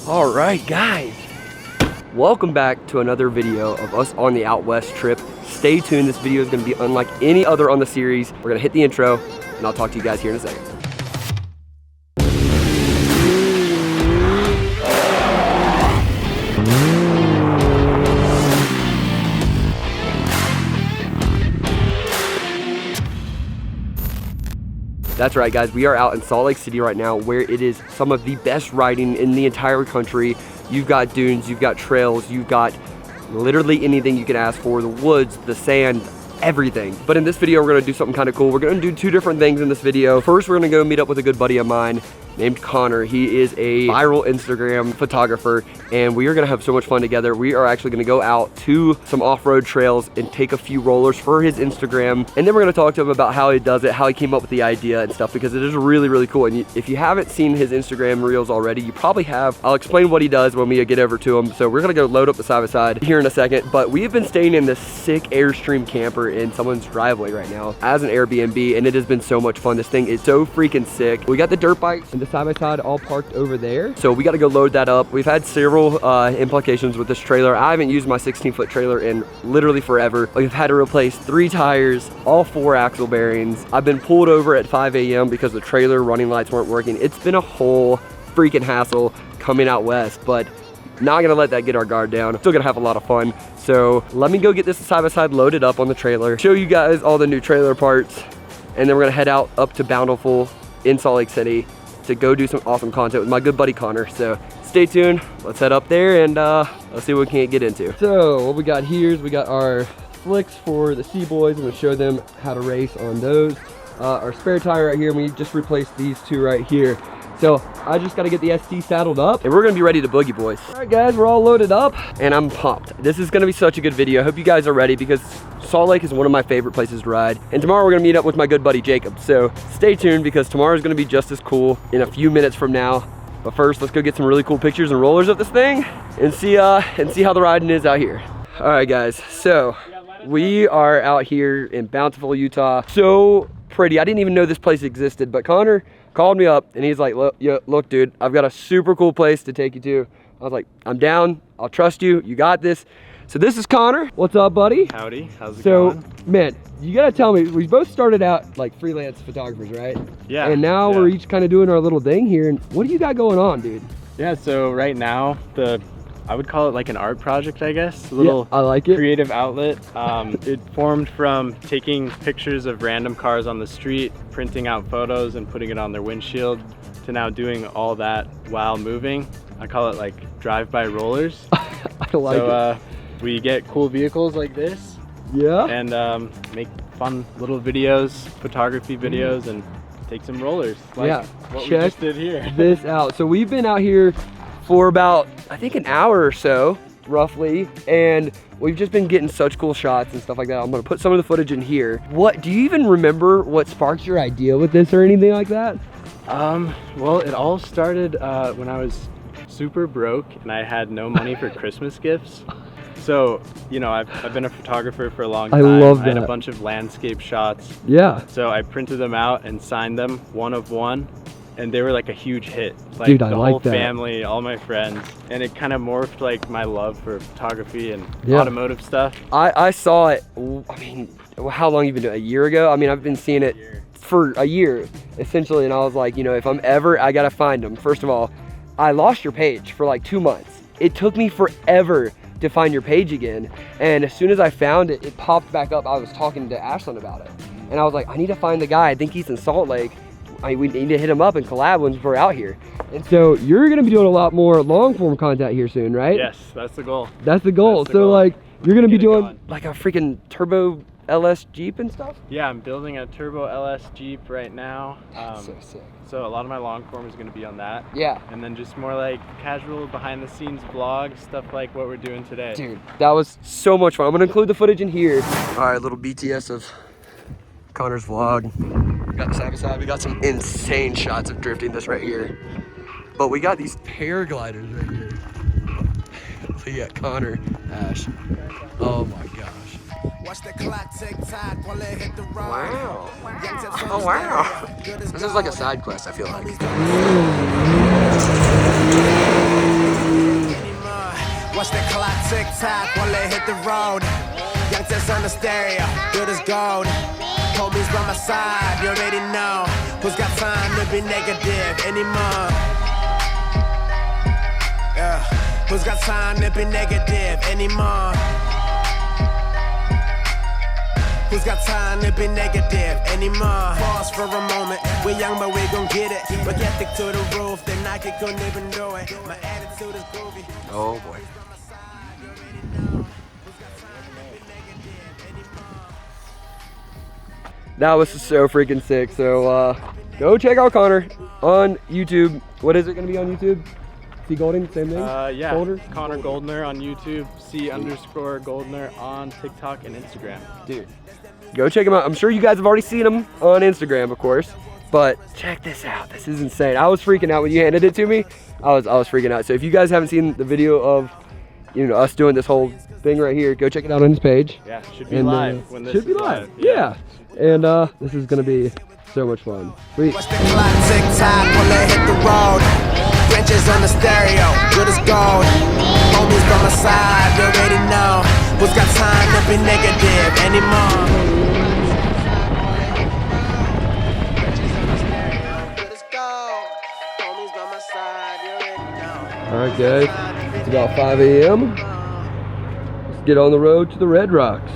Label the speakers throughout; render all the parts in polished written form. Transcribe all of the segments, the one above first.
Speaker 1: All right, guys, welcome back to another video of us on the out west trip. Stay tuned. This video is going to be unlike any other on the series. We're going to hit the intro and I'll talk to you guys here in a second. That's right, guys, we are out in Salt Lake City right now, where it is some of the best riding in the entire country. You've got dunes, you've got trails, you've got literally anything you can ask for, the woods, the sand, everything. But in this video, we're gonna do something kind of cool. We're gonna do two different things in this video. First, we're gonna go meet up with a good buddy of mine named Connor. He is a viral Instagram photographer, and we are gonna have so much fun together. We are actually gonna go out to some off-road trails and take a few rollers for his Instagram, and then we're gonna talk to him about how he does it, how he came up with the idea and stuff, because it is really, really cool. And if you haven't seen his Instagram reels already, you probably have. I'll explain what he does when we get over to him. So we're gonna go load up the side-by-side here in a second, but we've been staying in this sick Airstream camper in someone's driveway right now as an Airbnb, and it has been so much fun. This thing is so freaking sick. We got the dirt bikes and the side-by-side all parked over there, so we got to go load that up. We've had several implications with this trailer. I haven't used my 16-foot trailer in literally forever. We've had to replace 3 tires, all 4 axle bearings. I've been pulled over at 5 a.m. because the trailer running lights weren't working. It's been a whole freaking hassle coming out west, but not gonna let that get our guard down. Still gonna have a lot of fun. So let me go get this side-by-side loaded up on the trailer, show you guys all the new trailer parts, and then we're gonna head out up to Bountiful in Salt Lake City to go do some awesome content with my good buddy Connor. So stay tuned, let's head up there and let's see what we can get into. So what we got here is we got our slicks for the C-Boys. I'm gonna show them how to race on those. Our spare tire right here, and we just replaced these 2 right here. So I just got to get the ST saddled up and we're going to be ready to boogie, boys. All right, guys, we're all loaded up and I'm pumped. This is going to be such a good video. I hope you guys are ready, because Salt Lake is one of my favorite places to ride. And tomorrow we're going to meet up with my good buddy Jacob. So stay tuned, because tomorrow is going to be just as cool in a few minutes from now. But first, let's go get some really cool pictures and rollers of this thing and see how the riding is out here. All right, guys. So we are out here in Bountiful, Utah. So pretty. I didn't even know this place existed, but Connor called me up and he's like, look, dude, I've got a super cool place to take you to. I was like, I'm down. I'll trust you. You got this. So this is Connor. What's up, buddy?
Speaker 2: Howdy. How's it going?
Speaker 1: Man, you gotta tell me, we both started out like freelance photographers, right?
Speaker 2: Yeah.
Speaker 1: And now we're each kind of doing our little thing here. And what do you got going on, dude?
Speaker 2: Yeah, so right now, I would call it like an art project, I guess. A little
Speaker 1: I like it.
Speaker 2: Creative outlet. It formed from taking pictures of random cars on the street, printing out photos and putting it on their windshield, to now doing all that while moving. I call it like drive-by rollers.
Speaker 1: I like it.
Speaker 2: We get cool vehicles like this.
Speaker 1: Yeah.
Speaker 2: And make fun little videos, photography videos, and take some rollers. Like what we just did here.
Speaker 1: This out. So we've been out here for about, I think, an hour or so, roughly, and we've just been getting such cool shots and stuff like that. I'm gonna put some of the footage in here. What, do you even remember what sparked your idea with this or anything like that?
Speaker 2: Well, it all started when I was super broke and I had no money for Christmas gifts. So, you know, I've been a photographer for a long time.
Speaker 1: I love that.
Speaker 2: I had a bunch of landscape shots.
Speaker 1: Yeah.
Speaker 2: So I printed them out and signed them one of one. And they were like a huge hit. Like,
Speaker 1: dude, I
Speaker 2: the
Speaker 1: like
Speaker 2: whole
Speaker 1: that.
Speaker 2: family, all my friends. And it kind of morphed like my love for photography and automotive stuff.
Speaker 1: I saw it, I mean, how long you been doing it? A year ago? I mean, I've been seeing it for a year, essentially. And I was like, you know, if I'm ever, I gotta find them. First of all, I lost your page for like 2 months. It took me forever to find your page again. And as soon as I found it, it popped back up. I was talking to Ashlyn about it. And I was like, I need to find the guy. I think he's in Salt Lake. We need to hit him up and collab once we're out here. And so you're gonna be doing a lot more long form content here soon, right?
Speaker 2: Yes, that's the goal.
Speaker 1: That's the goal. So like, you're gonna be doing like a freaking turbo LS Jeep and stuff?
Speaker 2: Yeah, I'm building a turbo LS Jeep right now.
Speaker 1: So sick.
Speaker 2: So a lot of my long form is gonna be on that.
Speaker 1: Yeah.
Speaker 2: And then just more like casual behind the scenes vlogs, stuff like what we're doing today.
Speaker 1: Dude, that was so much fun. I'm gonna include the footage in here. All right, little BTS of Connor's vlog. We got the side by side. We got some insane shots of drifting this right here. But we got these paragliders right here. So yeah, Connor, Ash. Oh my gosh.
Speaker 3: Watch the clock tick tock while it hit the road.
Speaker 1: Wow. Oh wow. This is like a side quest, I feel like.
Speaker 3: TikTok while they hit the road. Youngsters on the stereo, good as gold. Homies by my side, you already know. Who's got time to be negative anymore? Yeah. Who's got time to be negative anymore? Who's got time to be negative anymore? Pause for a moment. We're young, but we gon' get it. But ethic to the roof, then I couldn't even do it. My attitude is groovy.
Speaker 1: Oh boy. That was so freaking sick. So go check out Connor on YouTube. What is it gonna be on YouTube? C Golding, same thing?
Speaker 2: Yeah,
Speaker 1: Golder?
Speaker 2: Connor Goldner on YouTube, C_Goldner on TikTok and Instagram.
Speaker 1: Dude, go check him out. I'm sure you guys have already seen him on Instagram, of course, but check this out. This is insane. I was freaking out when you handed it to me. I was freaking out. So if you guys haven't seen the video of, you know, us doing this whole thing right here, go check it out on his page.
Speaker 2: Yeah, should be live when this
Speaker 1: should be
Speaker 2: is
Speaker 1: live. Yeah. And this is gonna be so much fun. Sweet.
Speaker 3: Watch the clock tick tock while they hit the road. Branches on the stereo, good as gold. Homies by my side, you already know. Who's got time to be negative anymore?
Speaker 1: Alright guys, it's about 5 a.m. Let's get on the road to the Red Rocks.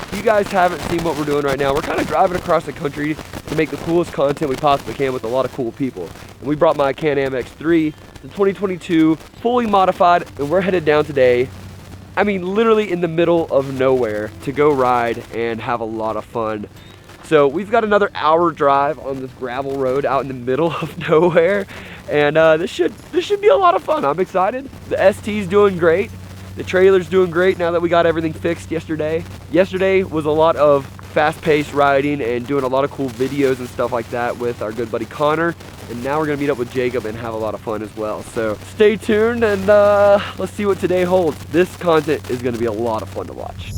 Speaker 1: If you guys haven't seen what we're doing right now, we're kind of driving across the country to make the coolest content we possibly can with a lot of cool people. And we brought my Can-Am X3, the 2022, fully modified, and we're headed down today, I mean literally in the middle of nowhere, to go ride and have a lot of fun. So we've got another hour drive on this gravel road out in the middle of nowhere, and this should be a lot of fun. I'm excited. The ST's doing great. The trailer's doing great now that we got everything fixed yesterday. Yesterday was a lot of fast-paced riding and doing a lot of cool videos and stuff like that with our good buddy Connor. And now we're gonna meet up with Jacob and have a lot of fun as well. So stay tuned and let's see what today holds. This content is gonna be a lot of fun to watch.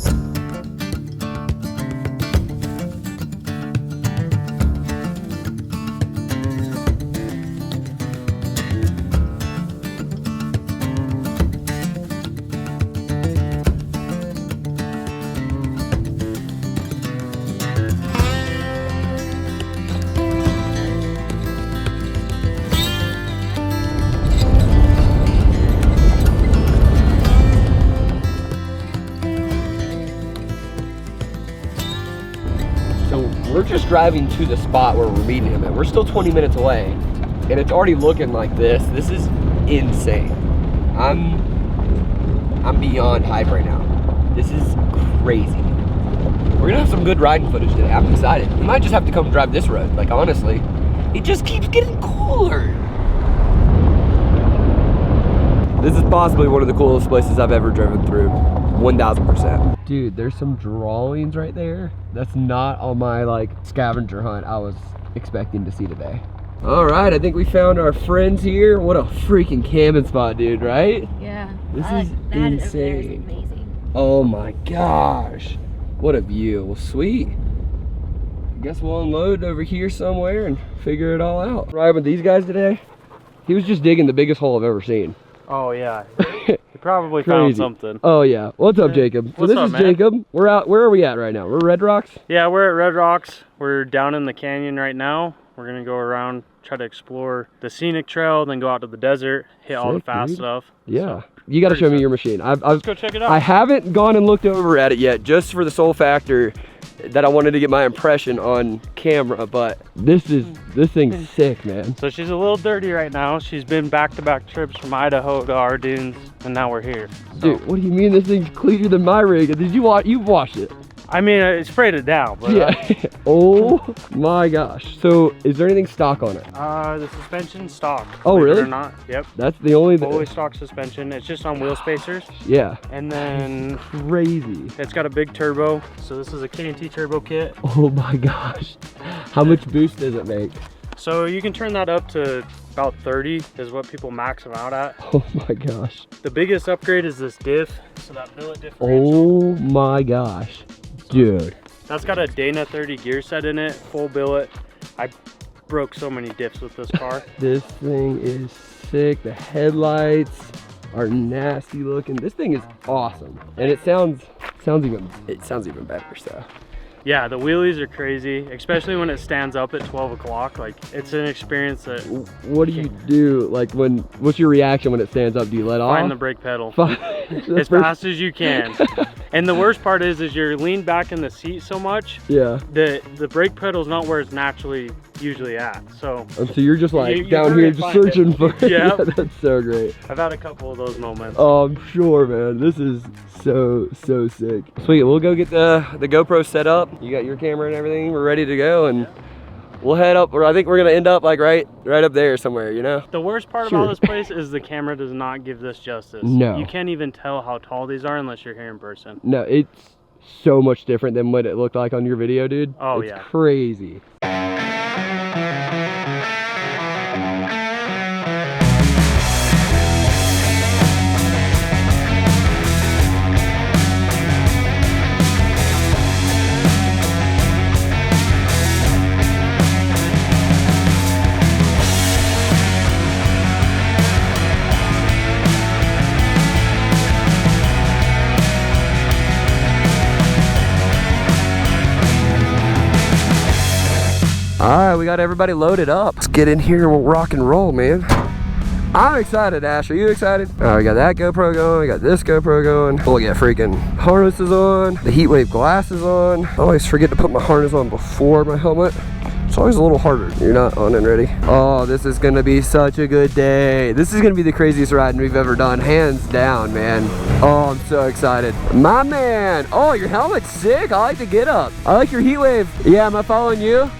Speaker 1: We're just driving to the spot where we're meeting him at. We're still 20 minutes away, and it's already looking like this. This is insane. I'm beyond hype right now. This is crazy. We're gonna have some good riding footage today. I'm excited. We might just have to come drive this road. Like honestly, it just keeps getting cooler. This is possibly one of the coolest places I've ever driven through. 1000%. Dude, there's some drawings right there. That's not on my like scavenger hunt I was expecting to see today. All right, I think we found our friends here. What a freaking camping spot, dude, right?
Speaker 4: Yeah.
Speaker 1: This is
Speaker 4: that
Speaker 1: insane.
Speaker 4: over there is amazing.
Speaker 1: Oh my gosh. What a view. Well, sweet. I guess we'll unload over here somewhere and figure it all out. Riding with these guys today, he was just digging the biggest hole I've ever seen.
Speaker 2: Oh yeah. You probably found something.
Speaker 1: Oh yeah. What's up, Jacob? So
Speaker 2: What's
Speaker 1: this
Speaker 2: up,
Speaker 1: is
Speaker 2: man?
Speaker 1: Jacob. We're out. Where are we at right now? We're Red Rocks?
Speaker 2: Yeah, we're at Red Rocks. We're down in the canyon right now. We're gonna go around, try to explore the scenic trail, then go out to the desert, hit all the
Speaker 1: Sick,
Speaker 2: fast
Speaker 1: dude.
Speaker 2: stuff.
Speaker 1: Yeah.
Speaker 2: So,
Speaker 1: You got to
Speaker 2: pretty
Speaker 1: show me
Speaker 2: sick.
Speaker 1: your machine.
Speaker 2: Let's go check it out.
Speaker 1: I haven't gone and looked over at it yet, just for the sole factor that I wanted to get my impression on camera, but this thing's sick, man.
Speaker 2: So she's a little dirty right now. She's been back-to-back trips from Idaho to our dunes, and now we're here. So,
Speaker 1: Dude, what do you mean this thing's cleaner than my rig? Did you watch? You've washed it.
Speaker 2: I mean, I sprayed it down, but
Speaker 1: Yeah. Oh my gosh. So is there anything stock on it?
Speaker 2: the suspension stock.
Speaker 1: Oh,
Speaker 2: believe it
Speaker 1: really?
Speaker 2: or not. Yep.
Speaker 1: That's the only
Speaker 2: Fully stock suspension. It's just on wheel spacers,
Speaker 1: Yeah.
Speaker 2: and then
Speaker 1: Crazy.
Speaker 2: it's got a big turbo. So this is a cant turbo kit.
Speaker 1: Oh my gosh. How much boost does it make?
Speaker 2: So you can turn that up to About 30 is what people max them out at.
Speaker 1: Oh my gosh.
Speaker 2: The biggest upgrade is this diff. So that billet differential.
Speaker 1: Oh my gosh. Dude.
Speaker 2: That's got a Dana 30 gear set in it, full billet. I broke so many diffs with this car.
Speaker 1: This thing is sick. The headlights are nasty looking. This thing is awesome. And it sounds even better, so.
Speaker 2: Yeah, the wheelies are crazy, especially when it stands up at 12 o'clock. Like, it's an experience that...
Speaker 1: What do you do? Like, what's your reaction when it stands up? Do you let off?
Speaker 2: Find the brake pedal. As fast as you can. And the worst part is you're leaned back in the seat so much.
Speaker 1: Yeah.
Speaker 2: The brake pedal's not where it's naturally usually at. So
Speaker 1: you're just like down here just searching for it.
Speaker 2: Yeah.
Speaker 1: That's so great.
Speaker 2: I've had a couple of those moments.
Speaker 1: Oh, I'm sure, man. This is so sick. Sweet, we'll go get the GoPro set up. You got your camera and everything. We're ready to go, and we'll head up. I think we're gonna end up like right up there somewhere, you know?
Speaker 2: The worst part about this place is the camera does not give this justice.
Speaker 1: No.
Speaker 2: You can't even tell how tall these are unless you're here in person.
Speaker 1: No, it's so much different than what it looked like on your video, dude.
Speaker 2: Oh,
Speaker 1: it's
Speaker 2: yeah.
Speaker 1: Crazy. All right, we got everybody loaded up. Let's get in here and we'll rock and roll, man. I'm excited, Ash. Are you excited? All right, we got that GoPro going. We got this GoPro going. We'll get freaking harnesses on. The heat wave glasses on. I always forget to put my harness on before my helmet. It's always a little harder. You're not on and ready. Oh, this is gonna be such a good day. This is gonna be the craziest riding we've ever done, hands down, man. Oh, I'm so excited. My man. Oh, your helmet's sick. I like the get up. I like your heat wave. Yeah, am I following you?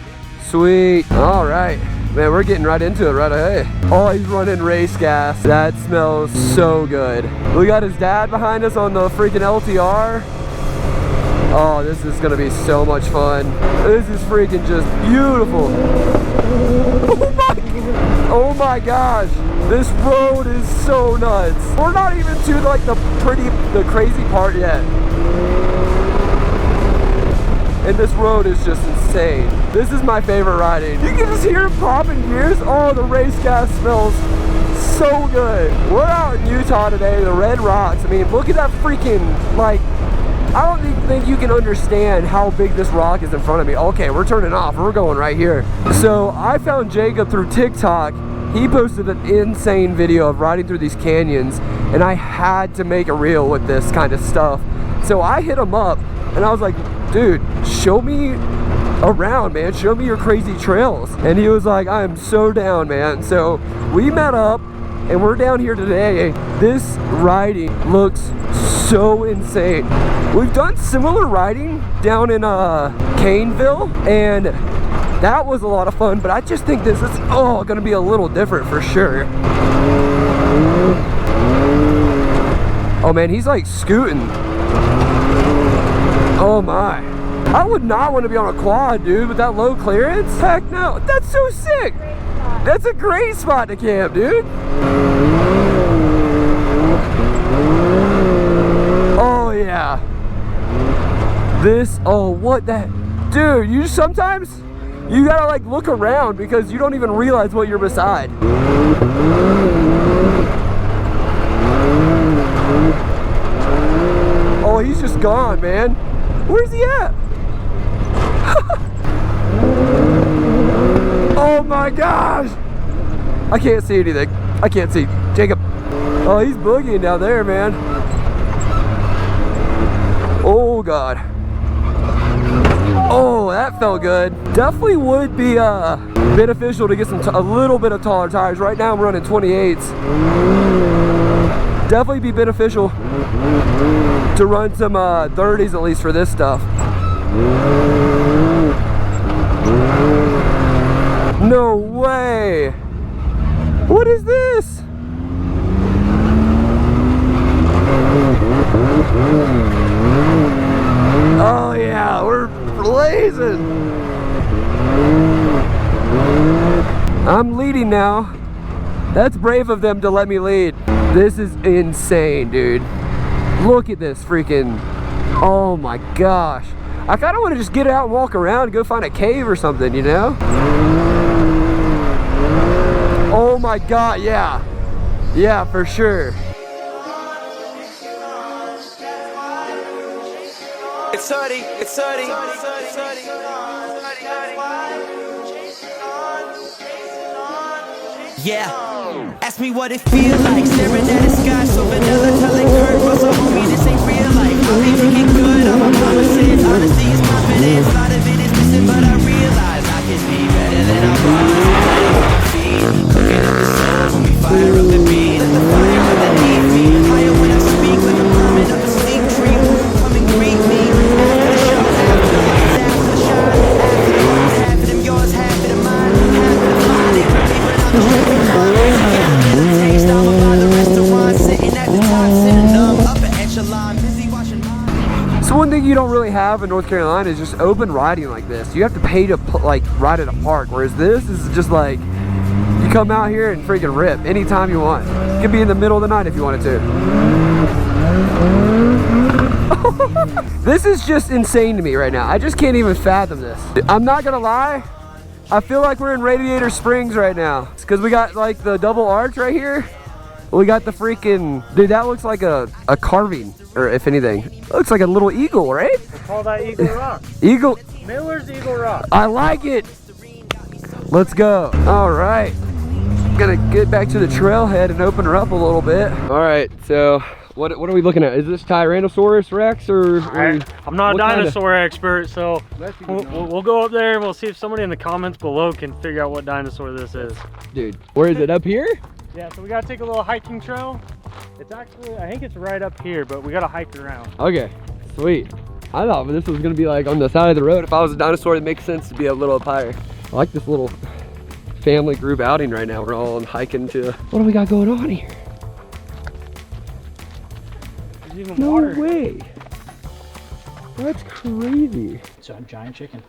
Speaker 1: Sweet. All right. Man, we're getting right into it right away. Oh, he's running race gas. That smells so good. We got his dad behind us on the freaking LTR. Oh, this is gonna be so much fun. This is freaking just beautiful. Oh my gosh. This road is so nuts. We're not even to like the crazy part yet. And this road is just insane. This is my favorite riding. You can just hear it popping gears. Oh, the race gas smells so good. We're out in Utah today, the Red Rocks. I mean, look at that freaking, like, I don't even think you can understand how big this rock is in front of me. Okay, we're turning off. We're going right here. So I found Jacob through TikTok. He posted an insane video of riding through these canyons, and I had to make a reel with this kind of stuff. So I hit him up, and I was like, dude, show me around, man. Show me your crazy trails. And he was like, I am so down, man. So we met up and we're down here today. This riding looks so insane. We've done similar riding down in Caneville, and that was a lot of fun, but I just think this is gonna be a little different for sure. Oh man, he's like scooting. Oh my. I would not want to be on a quad, dude, with that low clearance. Heck no. That's so sick. That's a great spot to camp, dude. Oh yeah. What that? Dude, sometimes you gotta like look around because you don't even realize what you're beside. Oh, he's just gone, man. Where's he at? Oh my gosh! I can't see anything. I can't see. Jacob. Oh, he's boogieing down there, man. Oh God. Oh, that felt good. Definitely would be beneficial to get a little bit of taller tires. Right now I'm running 28s. Definitely be beneficial to run some 30s at least for this stuff. No way! What is this? Oh yeah, we're blazing. I'm leading now. That's brave of them to let me lead. This is insane, dude. Look at this freaking, oh my gosh. I kind of want to just get out and walk around and go find a cave or something, you know? Oh my God, yeah. Yeah, for sure.
Speaker 3: It's 30, it's 30. Yeah, ask me what it feel like staring at the sky so vanilla, telling Kurt Russell, homie, this ain't real life. I'm leaving it good, all my promises. Honesty is confidence, a lot of it is missing, but I realize I can be better than I was. Cooking up the sun when we fire up the beat, let the fire underneath me. Higher when I speak, like I'm climbing up a steep tree. Come and greet me after the show, after the shine, after the road, half of them yours, half of them mine, half of them mine. They put me right on the street.
Speaker 1: So one thing you don't really have in North Carolina is just open riding like this. You have to pay to like ride at a park, whereas this is just like you come out here and freaking rip anytime you want. You can be in the middle of the night if you wanted to. This is just insane to me right now. I just can't even fathom this. I'm not gonna lie, I feel like we're in Radiator Springs right now. It's because we got like the double arch right here. We got the freaking, dude, that looks like a carving, or if anything. It looks like a little eagle, right?
Speaker 4: We'll call that Eagle Rock.
Speaker 1: Eagle.
Speaker 4: Miller's Eagle Rock.
Speaker 1: I like it. Let's go. All right. Gonna get back to the trailhead and open her up a little bit. All right, so what are we looking at? Is this Tyrannosaurus Rex or
Speaker 4: I'm not a dinosaur expert, so we'll go up there and we'll see if somebody in the comments below can figure out what dinosaur this is.
Speaker 1: Dude, where is it? Up here?
Speaker 4: Yeah, so we gotta take a little hiking trail. It's actually, I think it's right up here, but we gotta hike around.
Speaker 1: Okay, sweet. I thought this was gonna be like on the side of the road. If I was a dinosaur, it makes sense to be a little up higher. I like this little family group outing right now. We're all hiking to, what do we got going on here?
Speaker 4: There's even
Speaker 1: No
Speaker 4: water.
Speaker 1: way. That's crazy.
Speaker 4: It's a giant chicken.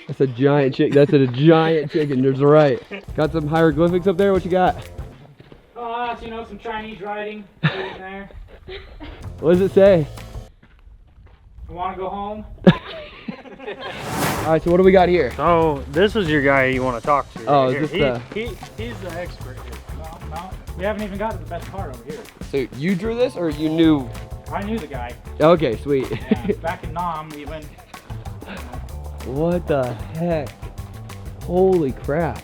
Speaker 1: That's a giant chicken. That's a giant chicken. You're right. Got some hieroglyphics up there. What you got?
Speaker 4: Oh, you know, some Chinese writing in there.
Speaker 1: What does it say?
Speaker 4: You want to go home?
Speaker 1: All right, so what do we got here?
Speaker 4: So this is your guy you want to talk to.
Speaker 1: Oh,
Speaker 4: right
Speaker 1: is
Speaker 4: here.
Speaker 1: this
Speaker 4: He's the expert here. No, we haven't even got to the best part over here.
Speaker 1: So you drew this, or you knew?
Speaker 4: I knew the guy.
Speaker 1: Okay, sweet.
Speaker 4: Yeah, back in Nam, we went.
Speaker 1: What the heck? Holy crap.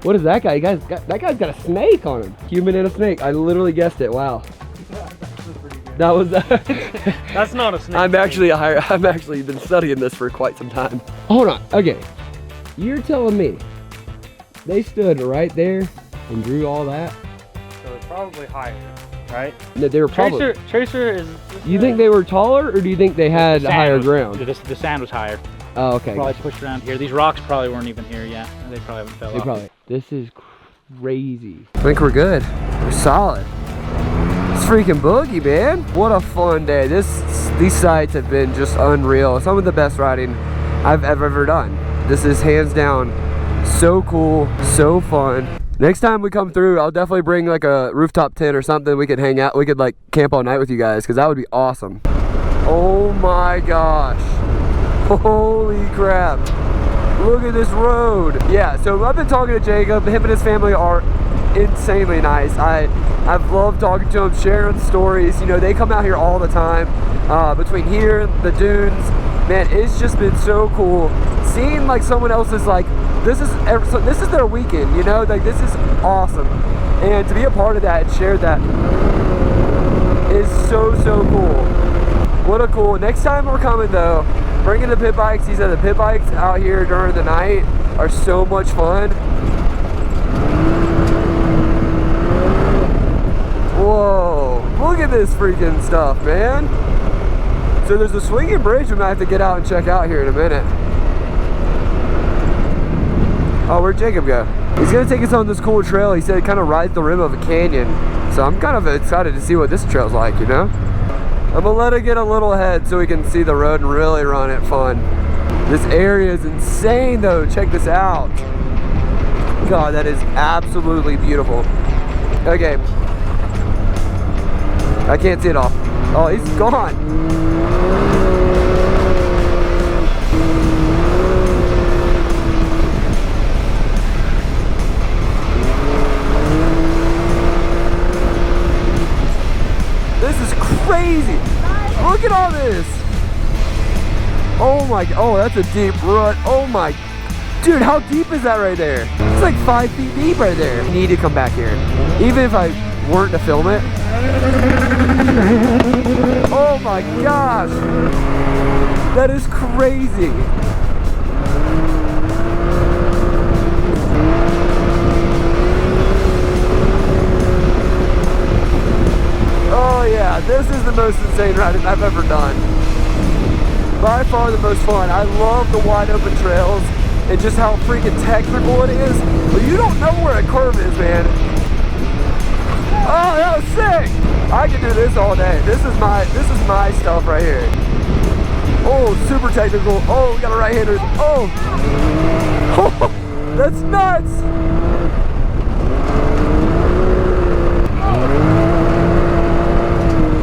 Speaker 1: What is that guy? That guy's got a snake on him. Human and a snake. I literally guessed it. Wow. That was
Speaker 4: That's not a snake.
Speaker 1: I've actually been studying this for quite some time. Hold on. Okay. You're telling me they stood right there and drew all that?
Speaker 4: So it's probably higher, right?
Speaker 1: That they were probably.
Speaker 4: Tracer is.
Speaker 1: You think they were taller, or do you think they had higher ground?
Speaker 5: The sand was higher.
Speaker 1: Oh, okay.
Speaker 5: Probably pushed around here. These rocks probably weren't even here yet. They probably haven't fell off.
Speaker 1: This is crazy. I think we're good. We're solid. It's freaking boogie, man. What a fun day. These sites have been just unreal. Some of the best riding I've ever done. This is hands down so cool, so fun. Next time we come through, I'll definitely bring like a rooftop tent or something. We could hang out. We could like camp all night with you guys, because that would be awesome. Oh my gosh. Holy crap. Look at this road. Yeah, so I've been talking to Jacob. Him and his family are insanely nice. I've loved talking to them, sharing stories. You know, they come out here all the time. Between here and the dunes, man, it's just been so cool. Seeing like someone else's, like, this is their weekend, you know? Like, this is awesome. And to be a part of that and share that is so cool. What a cool. Next time we're coming though, bringing the pit bikes. He said the pit bikes out here during the night are so much fun. Whoa, look at this freaking stuff, man. So there's a swinging bridge we might have to get out and check out here in a minute. Oh, where'd Jacob go? He's gonna take us on this cool trail. He said it kind of rides the rim of a canyon. So I'm kind of excited to see what this trail's like, you know? I'm gonna let it get a little ahead so we can see the road and really run it fun. This area is insane though. Check this out. God, that is absolutely beautiful. Okay. I can't see it all. Oh, he's gone. This is crazy. Look at all this. Oh my, oh, that's a deep rut. Oh my, dude, how deep is that right there? It's like 5 feet deep right there. I need to come back here. Even if I weren't to film it. Oh my gosh. That is crazy. Oh yeah, this is the most insane riding I've ever done. By far the most fun. I love the wide open trails and just how freaking technical it is. But you don't know where a curve is, man. Oh, that was sick. I can do this all day. This is my stuff right here. Oh, super technical. Oh, we got a right-hander. Oh. Oh, that's nuts.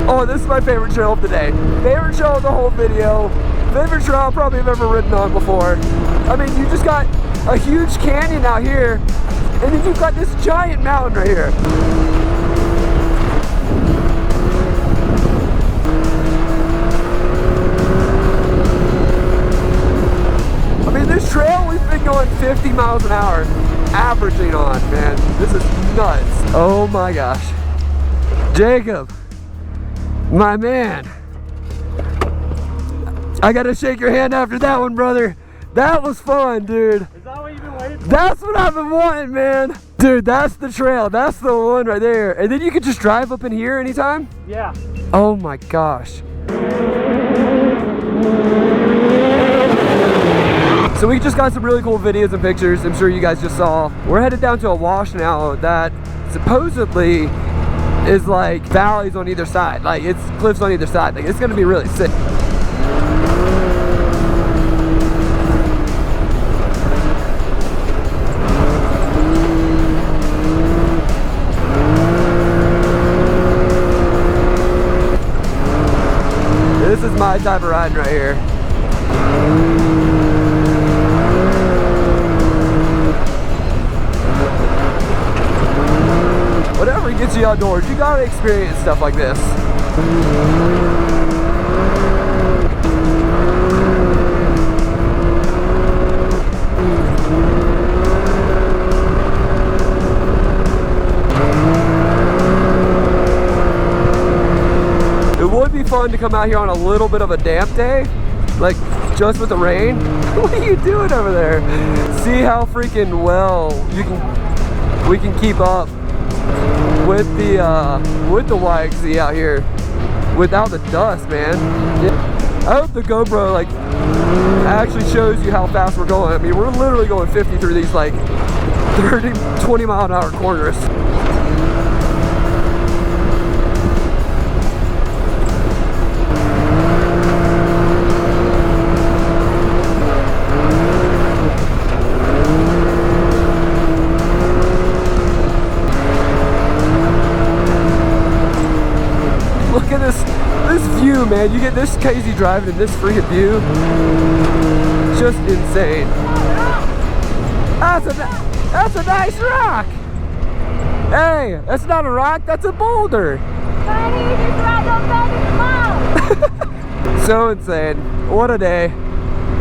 Speaker 1: Oh, this is my favorite trail of the day. Favorite trail of the whole video. Favorite trail I probably have ever ridden on before. I mean, you just got a huge canyon out here, and then you've got this giant mountain right here. I mean, this trail we've been going 50 miles an hour, averaging on, man. This is nuts. Oh my gosh. Jacob. My man, I gotta shake your hand after that one, brother. That was fun, dude.
Speaker 4: Is that what you've been waiting for?
Speaker 1: That's what I've been wanting, man. Dude, that's the trail. That's the one right there. And then you could just drive up in here anytime?
Speaker 4: Yeah.
Speaker 1: Oh my gosh. So we just got some really cool videos and pictures I'm sure you guys just saw. We're headed down to a wash now that supposedly is like valleys on either side, like it's cliffs on either side. Like it's gonna be really sick. This is my type of riding right here. Whatever gets you outdoors, you gotta experience stuff like this. It would be fun to come out here on a little bit of a damp day, like just with the rain. What are you doing over there? See how freaking well we can keep up with the YXZ out here without the dust, man. Yeah. I hope the GoPro like actually shows you how fast we're going. I mean, we're literally going 50 through these like 30, 20 mile an hour corners. Look at this view, man. You get this crazy driving in this freaking view. Just insane. That's a nice rock. Hey, that's not a rock, that's a boulder. So insane. What a day.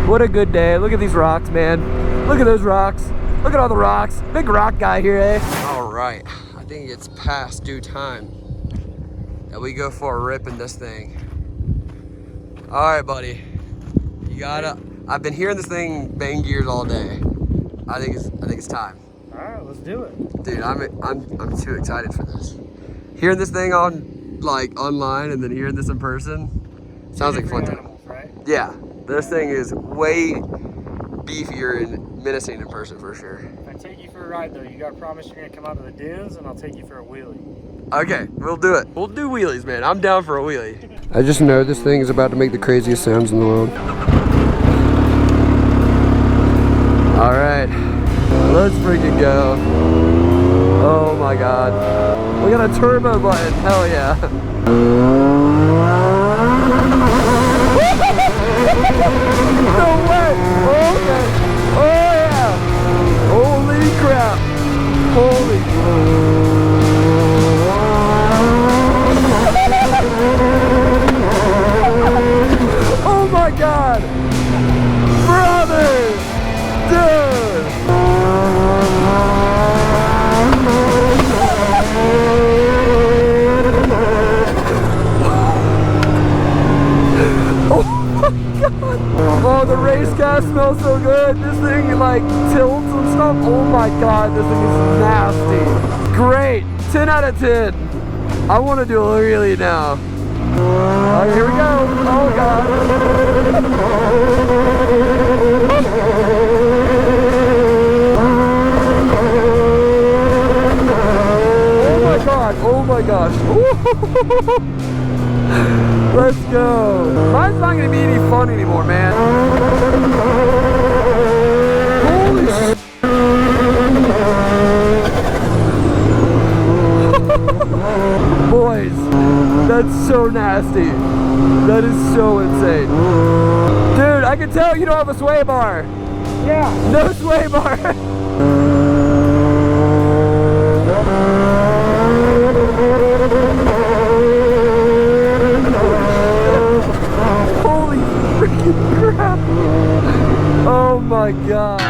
Speaker 1: What a good day. Look at these rocks, man. Look at those rocks. Look at all the rocks. Big rock guy here, eh? All right, I think it's past due time that we go for a rip in this thing. All right, buddy. You gotta. I've been hearing this thing bang gears all day. I think it's time.
Speaker 4: All right, let's do it.
Speaker 1: Dude, I'm too excited for this. Hearing this thing on like online and then hearing this in person sounds like fun time.
Speaker 4: Right?
Speaker 1: Yeah, this thing is way beefier and menacing in person for sure.
Speaker 4: If I take you for a ride though, you gotta promise you're gonna come out to the dunes and I'll take you for a wheelie.
Speaker 1: Okay, we'll do it. We'll do wheelies, man. I'm down for a wheelie. I just know this thing is about to make the craziest sounds in the world. All right, let's freaking go. Oh my God. We got a turbo button. Hell yeah. No way. Okay. Oh yeah. Holy crap. Holy. Oh my god. Brother. Dude. Oh, the race gas smells so good. This thing like tilts and stuff. Oh my god, this thing is nasty. Great, 10 out of 10. I want to do a wheelie now. Alright, here we go. Oh god. Oh my god, oh my gosh. Let's go. Mine's not gonna be any fun anymore, man. Holy shit. Boys, that's so nasty. That is so insane. Dude, I can tell you don't have a sway bar. Yeah. No sway bar. Holy freaking crap. Oh my god.